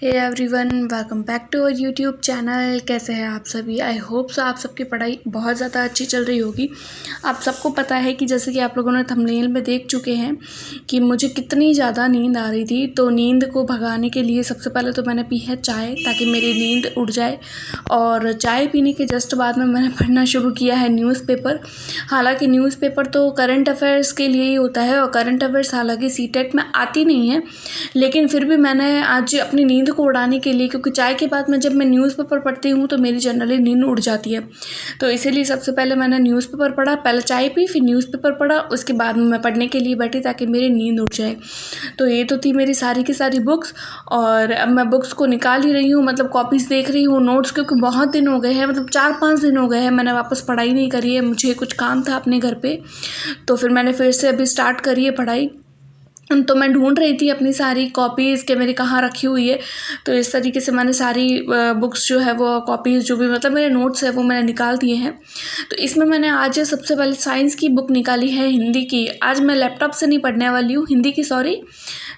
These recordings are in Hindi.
Hey everyone, welcome back to our YouTube channel. कैसे हैं आप सभी? आई होप सो आप सबकी पढ़ाई बहुत ज़्यादा अच्छी चल रही होगी। आप सबको पता है कि जैसे कि आप लोगों ने थंबनेल में देख चुके हैं कि मुझे कितनी ज़्यादा नींद आ रही थी। तो नींद को भगाने के लिए सबसे पहले तो मैंने पी है चाय, ताकि मेरी नींद उड़ जाए। और चाय पीने के जस्ट बाद में मैंने पढ़ना शुरू किया है न्यूज़पेपर। हालांकि न्यूज़पेपर तो करंट अफेयर्स के लिए ही होता है, और करंट अफेयर्स हालांकि सीटेट में आती नहीं है, लेकिन फिर भी मैंने आज अपनी नींद को उड़ाने के लिए, क्योंकि चाय के बाद में जब मैं न्यूज़पेपर पढ़ती हूँ तो मेरी जनरली नींद उड़ जाती है, तो इसीलिए सबसे पहले मैंने न्यूज़पेपर पढ़ा। पहले चाय पी, फिर न्यूज़पेपर पढ़ा, उसके बाद में मैं पढ़ने के लिए बैठी ताकि मेरी नींद उड़ जाए। तो ये तो थी मेरी सारी की सारी बुक्स, और अब मैं बुक्स को निकाल ही रही हूँ, मतलब कॉपीज़ देख रही हूँ, नोट्स, क्योंकि बहुत दिन हो गए हैं, मतलब 4-5 दिन हो गए हैं मैंने वापस पढ़ाई नहीं करी है। मुझे कुछ काम था अपने घर पे, तो फिर मैंने फिर से अभी स्टार्ट करी है पढ़ाई। तो मैं ढूंढ रही थी अपनी सारी कॉपीज़ के मेरी कहाँ रखी हुई है। तो इस तरीके से मैंने सारी बुक्स जो है वो कॉपीज़ जो भी मतलब मेरे नोट्स है वो मैंने निकाल दिए हैं। तो इसमें मैंने आज सबसे पहले साइंस की बुक निकाली है, हिंदी की। आज मैं लैपटॉप से नहीं पढ़ने वाली हूँ, हिंदी की, सॉरी,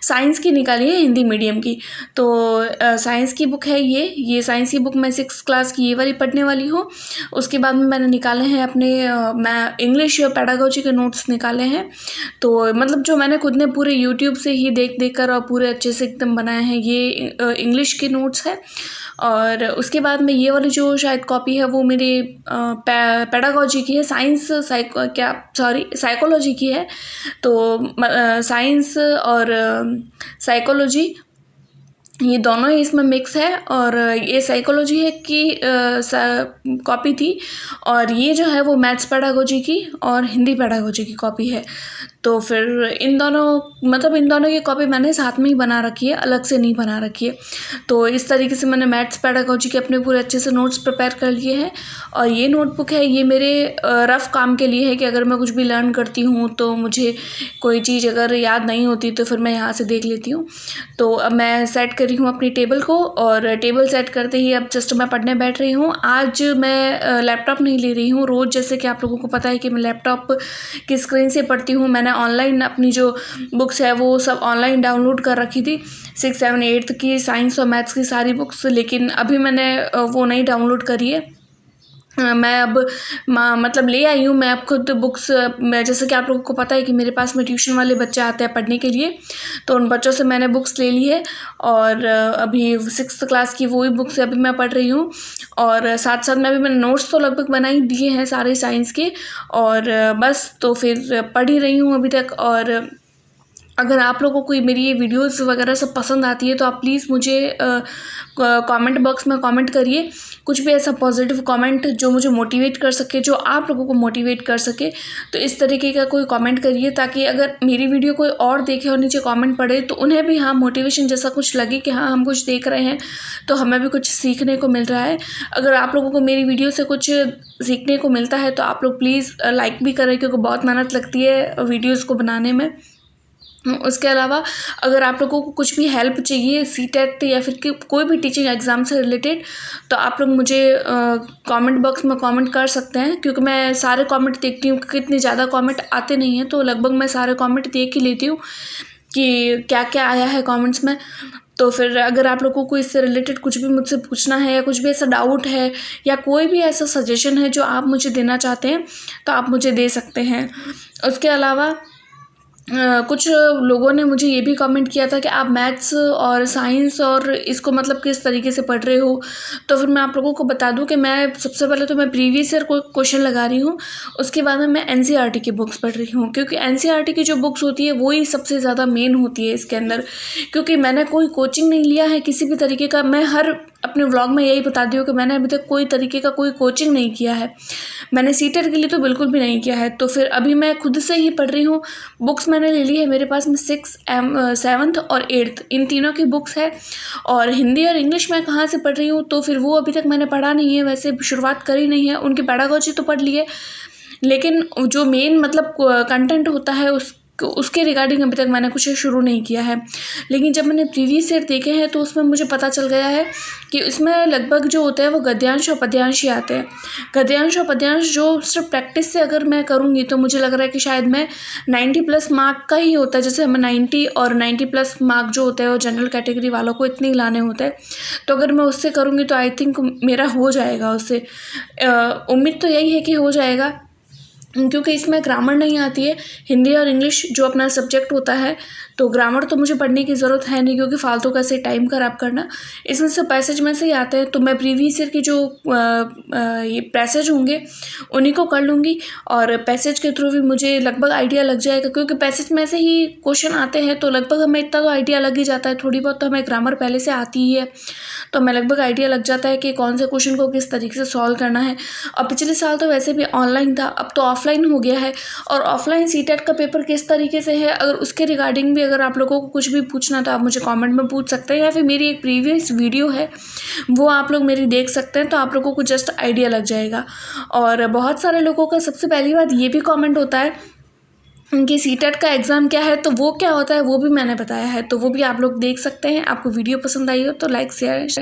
साइंस की निकाली है, हिंदी मीडियम की। तो साइंस की बुक है ये साइंस की बुक मैं 6th क्लास की ये वाली पढ़ने वाली हूँ। उसके बाद में मैंने निकाले हैं अपने मैं इंग्लिश पेडागोजी के नोट्स निकाले हैं। तो मतलब जो मैंने खुद ने पूरे यूट्यूब से ही देख कर और पूरे अच्छे से एकदम बनाए हैं, ये इंग्लिश के नोट्स है। और उसके बाद में ये वाली जो शायद कॉपी है वो मेरी पेडागोजी की है, साइकोलॉजी की है। तो साइंस और साइकोलॉजी ये दोनों ही इसमें मिक्स है। और ये साइकोलॉजी है की कॉपी थी, और ये जो है वो मैथ्स पेडागोजी की और हिंदी पेडागोजी की कॉपी है। तो फिर इन दोनों की कॉपी मैंने साथ में ही बना रखी है, अलग से नहीं बना रखी है। तो इस तरीके से मैंने मैथ्स पेडागोजी के अपने पूरे अच्छे से नोट्स प्रिपेयर कर लिए हैं। और ये नोटबुक है, ये मेरे रफ़ काम के लिए है कि अगर मैं कुछ भी लर्न करती हूँ तो मुझे कोई चीज़ अगर याद नहीं होती तो फिर मैं यहाँ से देख लेती हूँ। तो अब मैं सेट कर रही हूँ अपनी टेबल को, और टेबल सेट करते ही अब जस्ट मैं पढ़ने बैठ रही हूँ। आज मैं लैपटॉप नहीं ले रही हूँ। रोज़ जैसे कि आप लोगों को पता है कि मैं लैपटॉप की स्क्रीन से पढ़ती हूँ। मैंने ऑनलाइन अपनी जो बुक्स है वो सब ऑनलाइन डाउनलोड कर रखी थी, 6, 7, 8 की साइंस और मैथ्स की सारी बुक्स, लेकिन अभी मैंने वो नहीं डाउनलोड करी है। मैं अब मतलब ले आई हूँ मैं अब खुद बुक्स। मैं जैसे कि आप लोगों को पता है कि मेरे पास में ट्यूशन वाले बच्चे आते हैं पढ़ने के लिए, तो उन बच्चों से मैंने बुक्स ले ली है। और अभी 6th क्लास की वही बुक्स अभी मैं पढ़ रही हूँ। और साथ साथ में अभी मैंने नोट्स तो लगभग बना ही दिए हैं सारे साइंस के, और बस तो फिर पढ़ ही रही हूँ अभी तक। और अगर आप लोगों को मेरी ये वीडियोस वगैरह सब पसंद आती है तो आप प्लीज़ मुझे कमेंट बॉक्स में कमेंट करिए, कुछ भी ऐसा पॉजिटिव कमेंट जो मुझे मोटिवेट कर सके, जो आप लोगों को मोटिवेट कर सके। तो इस तरीके का कोई कमेंट करिए, ताकि अगर मेरी वीडियो कोई और देखे और नीचे कमेंट पढ़े तो उन्हें भी हाँ मोटिवेशन जैसा कुछ लगे कि हाँ हम कुछ देख रहे हैं तो हमें भी कुछ सीखने को मिल रहा है। अगर आप लोगों को मेरी वीडियो से कुछ सीखने को मिलता है तो आप लोग प्लीज़ लाइक भी करें, क्योंकि बहुत मेहनत लगती है वीडियोज़ को बनाने में। उसके अलावा अगर आप लोगों को कुछ भी हेल्प चाहिए सीटेट या फिर कोई भी टीचिंग एग्ज़ाम से रिलेटेड, तो आप लोग मुझे कमेंट बॉक्स में कमेंट कर सकते हैं, क्योंकि मैं सारे कमेंट देखती हूँ। क्योंकि इतने ज़्यादा कमेंट आते नहीं हैं, तो लगभग मैं सारे कमेंट देख ही लेती हूँ कि क्या क्या आया है कमेंट्स में। तो फिर अगर आप लोगों को इससे रिलेटेड कुछ भी मुझसे पूछना है, या कुछ भी ऐसा डाउट है, या कोई भी ऐसा सजेशन है जो आप मुझे देना चाहते हैं, तो आप मुझे दे सकते हैं। उसके अलावा कुछ लोगों ने मुझे ये भी कमेंट किया था कि आप मैथ्स और साइंस और इसको मतलब किस तरीके से पढ़ रहे हो। तो फिर मैं आप लोगों को बता दूं कि मैं सबसे पहले तो मैं प्रीवियस ईयर को क्वेश्चन लगा रही हूँ, उसके बाद में मैं एनसीईआरटी की बुक्स पढ़ रही हूँ, क्योंकि एनसीईआरटी की जो बुक्स होती है वही सबसे ज़्यादा मेन होती है इसके अंदर। क्योंकि मैंने कोई कोचिंग नहीं लिया है किसी भी तरीके का, मैं हर अपने व्लॉग में यही बताती हूँ कि मैंने अभी तक कोई तरीके का कोई कोचिंग नहीं किया है। मैंने सीटेट के लिए तो बिल्कुल भी नहीं किया है। तो फिर अभी मैं खुद से ही पढ़ रही हूँ। बुक्स मैंने ले ली है, मेरे पास में 6th, 7th और 8th इन तीनों की बुक्स है। और हिंदी और इंग्लिश मैं कहाँ से पढ़ रही हूँ, तो फिर वो अभी तक मैंने पढ़ा नहीं है, वैसे शुरुआत करी नहीं है। उनकी पेडागोजी तो पढ़ ली है, लेकिन जो मेन मतलब कंटेंट होता है उसके रिगार्डिंग अभी तक मैंने कुछ शुरू नहीं किया है। लेकिन जब मैंने प्रीवियस ईयर देखे हैं तो उसमें मुझे पता चल गया है कि इसमें लगभग जो होता है वो गद्यांश और पद्यांश ही आते हैं। गद्यांश और पद्यांश जो सिर्फ प्रैक्टिस से अगर मैं करूँगी तो मुझे लग रहा है कि शायद मैं 90+ मार्क का ही होता है। जैसे हमें 90 और 90+ मार्क जो होते हैं वो जनरल कैटेगरी वालों को इतने ही लाने होते हैं। तो अगर मैं उससे करूँगी तो आई थिंक मेरा हो जाएगा उससे। उम्मीद तो यही है कि हो जाएगा, क्योंकि इसमें ग्रामर नहीं आती है। हिंदी और इंग्लिश जो अपना सब्जेक्ट होता है, तो ग्रामर तो मुझे पढ़ने की ज़रूरत है नहीं, क्योंकि फालतू का ऐसे टाइम खराब करना। इसमें से पैसेज में से ही आते हैं, तो मैं प्रीवियस ईयर की जो ये पैसेज होंगे उन्हीं को कर लूँगी और पैसेज के थ्रू भी मुझे लगभग आइडिया लग जाएगा, क्योंकि पैसेज में से ही क्वेश्चन आते हैं तो लगभग हमें इतना तो आइडिया लग ही जाता है। थोड़ी बहुत तो हमें ग्रामर पहले से आती ही है, तो हमें लगभग आइडिया लग जाता है कि कौन से क्वेश्चन को किस तरीके से सॉल्व करना है। और पिछले साल तो वैसे भी ऑनलाइन था, अब तो ऑफलाइन हो गया है। और ऑफलाइन सीटेट का पेपर किस तरीके से है, अगर उसके रिगार्डिंग भी अगर आप लोगों को कुछ भी पूछना तो आप मुझे कमेंट में पूछ सकते हैं, या फिर मेरी एक प्रीवियस वीडियो है वो आप लोग मेरी देख सकते हैं, तो आप लोगों को जस्ट आइडिया लग जाएगा। और बहुत सारे लोगों का सबसे पहली बात ये भी कमेंट होता है कि सीटेट का एग्ज़ाम क्या है, तो वो क्या होता है वो भी मैंने बताया है, तो वो भी आप लोग देख सकते हैं। आपको वीडियो पसंद आई हो तो लाइक शेयर